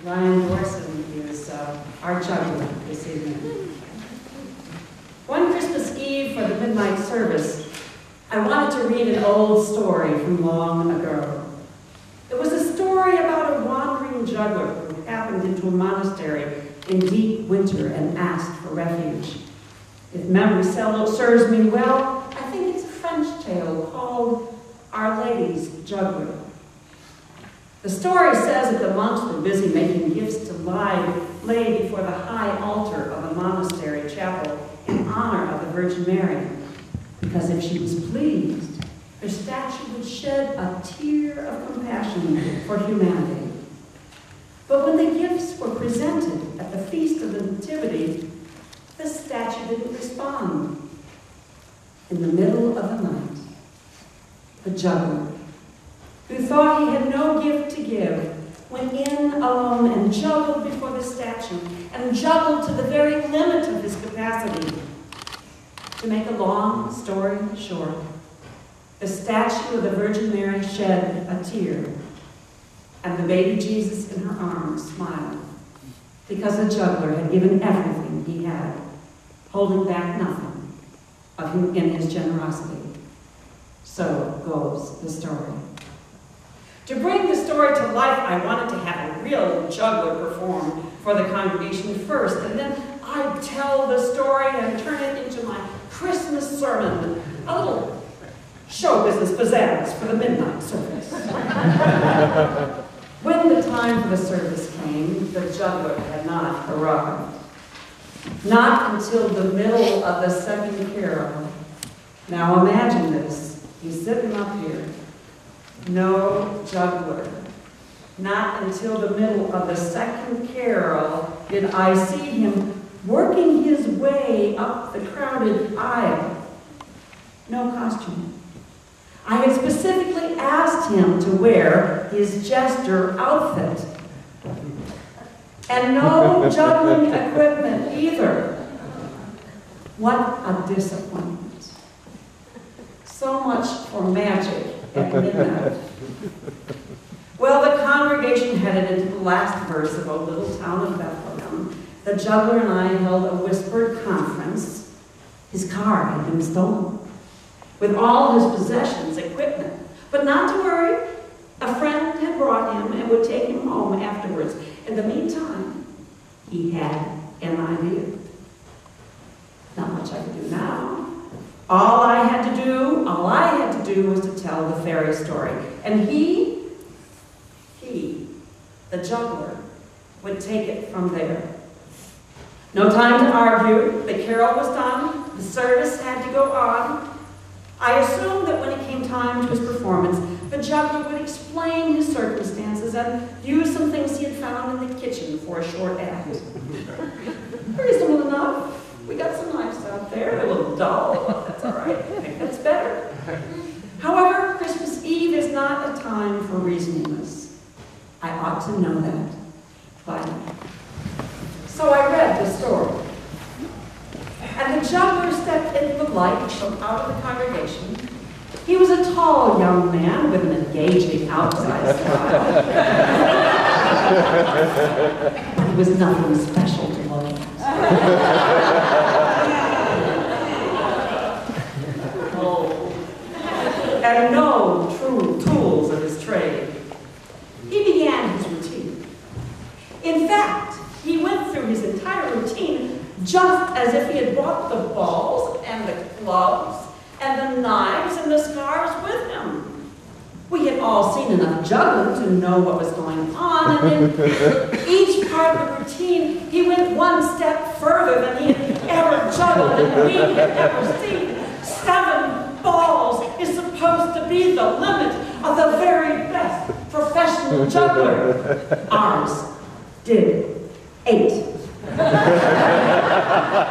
Ryan is our juggler this evening. One Christmas Eve for the midnight service, I wanted to read an old story from long ago. It was a story about a wandering juggler who happened into a monastery in deep winter and asked for refuge. If memory serves me well, I think it's a French tale called Our Lady's Juggler. The story says that the monks were busy making gifts to lay before the high altar of a monastery chapel in honor of the Virgin Mary, because if she was pleased, her statue would shed a tear of compassion for humanity. But when the gifts were presented at the Feast of the Nativity, the statue didn't respond. In the middle of the night, the juggler, who thought he had no gift to give, went in alone and juggled before the statue, and juggled to the very limit of his capacity. To make a long story short, the statue of the Virgin Mary shed a tear, and the baby Jesus in her arms smiled, because the juggler had given everything he had, holding back nothing of him in his generosity. So goes the story. To bring the story to life, I wanted to have a real juggler perform for the congregation first, and then I'd tell the story and turn it into my Christmas sermon, a little show business pizzazz for the midnight service. When the time for the service came, the juggler had not arrived. Not until the middle of the second carol. Now imagine this. He's sitting up here. No juggler. Not until the middle of the second carol did I see him working his way up the crowded aisle. No costume. I had specifically asked him to wear his jester outfit. And no juggling equipment either. What a disappointment. So much for magic at midnight. Well, the congregation headed into the last verse of O Little Town of Bethlehem. The juggler and I held a whispered conference. His car had been stolen, with all his possessions, equipment. But not to worry, a friend had brought him and would take him home afterwards. In the meantime, he had an idea. Not much I could do now. All I had to do was to tell the fairy story. And he, the juggler, would take it from there. No time to argue. The carol was done. The service had to go on. I assumed that when it came time to his performance, the juggler would explain his circumstances and use some things he had found in the kitchen for a short act. Reasonable enough. We got some knives out there. They're a little dull, but that's all right. I think that's better. However, Christmas Eve is not a time for reasoningness. I ought to know that by now. So I read the story. And the juggler stepped into the light from out of the congregation. He was a tall young man with an engaging outside smile. But he was nothing special to look at. And no true tools of his trade. He began his routine. In fact, he went through his entire routine just as if he had brought the balls and the gloves and the knives and the scars with him. We had all seen enough juggling to know what was going on, and in each part of the routine, he went one step further than he had ever juggled and we had ever seen. 7 balls is supposed to be the limit of the very best professional juggler. Ours did 8.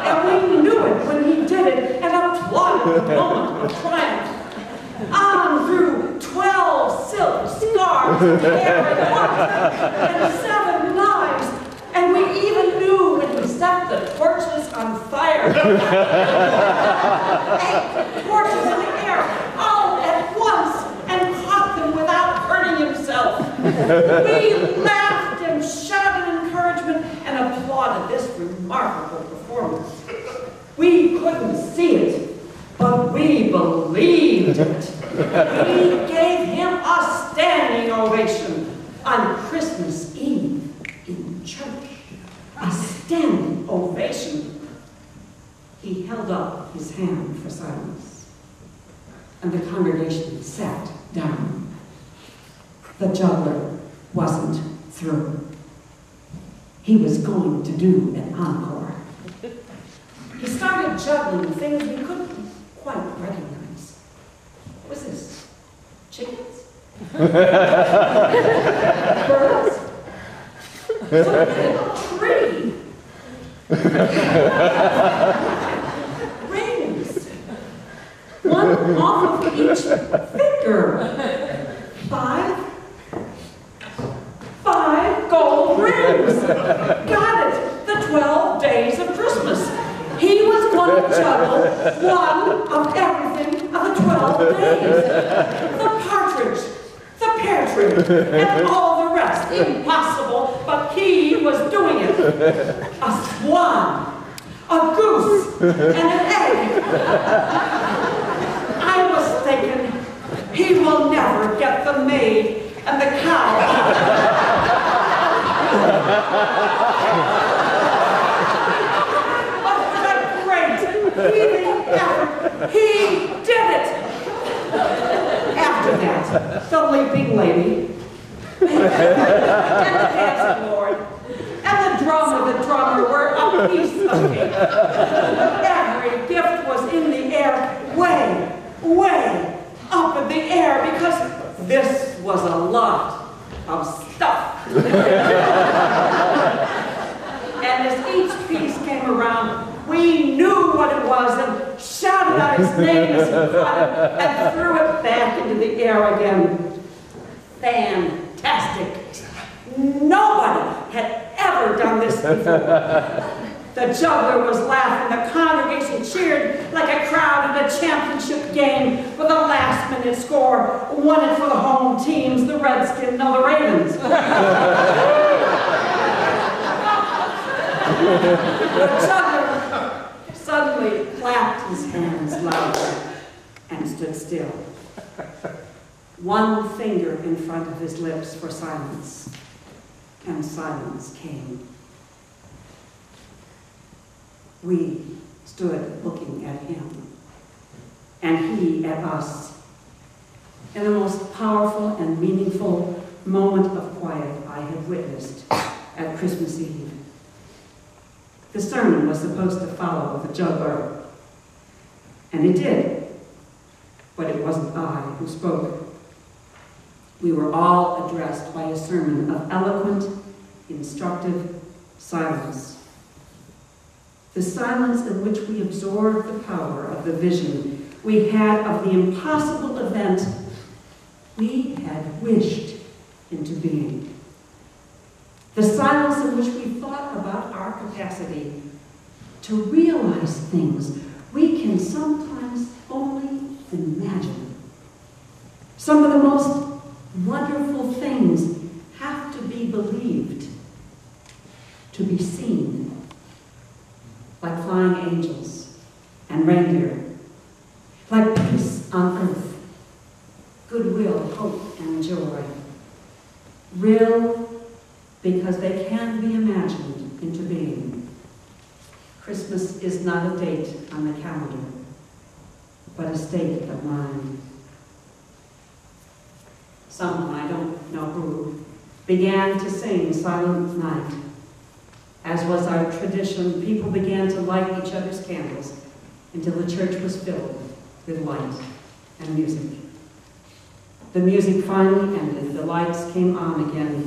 And we knew it when he did it and applauded the moment of triumph. On through 12 silk scarves carried and 7 knives, and we even knew when he set the torches on fire. 8 torches in the air, all at once, and caught them without hurting himself. We laughed and shouted applauded this remarkable performance. We couldn't see it, but we believed it. We gave him a standing ovation on Christmas Eve in church. A standing ovation. He held up his hand for silence, and the congregation sat down. The juggler wasn't through. He was going to do an encore. He started juggling things we couldn't quite recognize. What was this? Chickens? Birds? Some kind of tree? Rings? One off of each finger. Five gold rings. Got it. The 12 days of Christmas. He was going to juggle one of everything of the 12 days. The partridge, the pear tree, and all the rest. Impossible, but he was doing it. A swan, a goose, and an egg. I was thinking, he will never get the maid and the cow. He did it! After that, the leaping lady, and the dancing lord, and the drummer were a piece of cake. Every gift was in the air, way up in the air, because this was a lot of stuff. And as each piece came around, we knew what it was and shouted out his name as he got it and threw it back into the air again. Fantastic. Nobody had ever done this before. The juggler was laughing. The congregation cheered like a crowd in a championship game with a last-minute score. Won it for the home teams, the Redskins, no, the Ravens. The juggler suddenly clapped his hands loudly and stood still. One finger in front of his lips for silence, and silence came. We stood looking at him, and he at us, in the most powerful and meaningful moment of quiet I had witnessed at Christmas Eve. The sermon was supposed to follow the juggler, and it did, but it wasn't I who spoke. We were all addressed by a sermon of eloquent, instructive silence. The silence in which we absorbed the power of the vision we had of the impossible event we had wished into being. The silence in which we thought about our capacity to realize things we can sometimes only imagine. Some of the most wonderful things have to be believed, to be seen, like flying angels and reindeer, like peace on earth, goodwill, hope, and joy. Real because they can be imagined into being. Christmas is not a date on the calendar, but a state of mind. Someone, I don't know who, began to sing Silent Night. As was our tradition, people began to light each other's candles until the church was filled with light and music. The music finally ended, the lights came on again,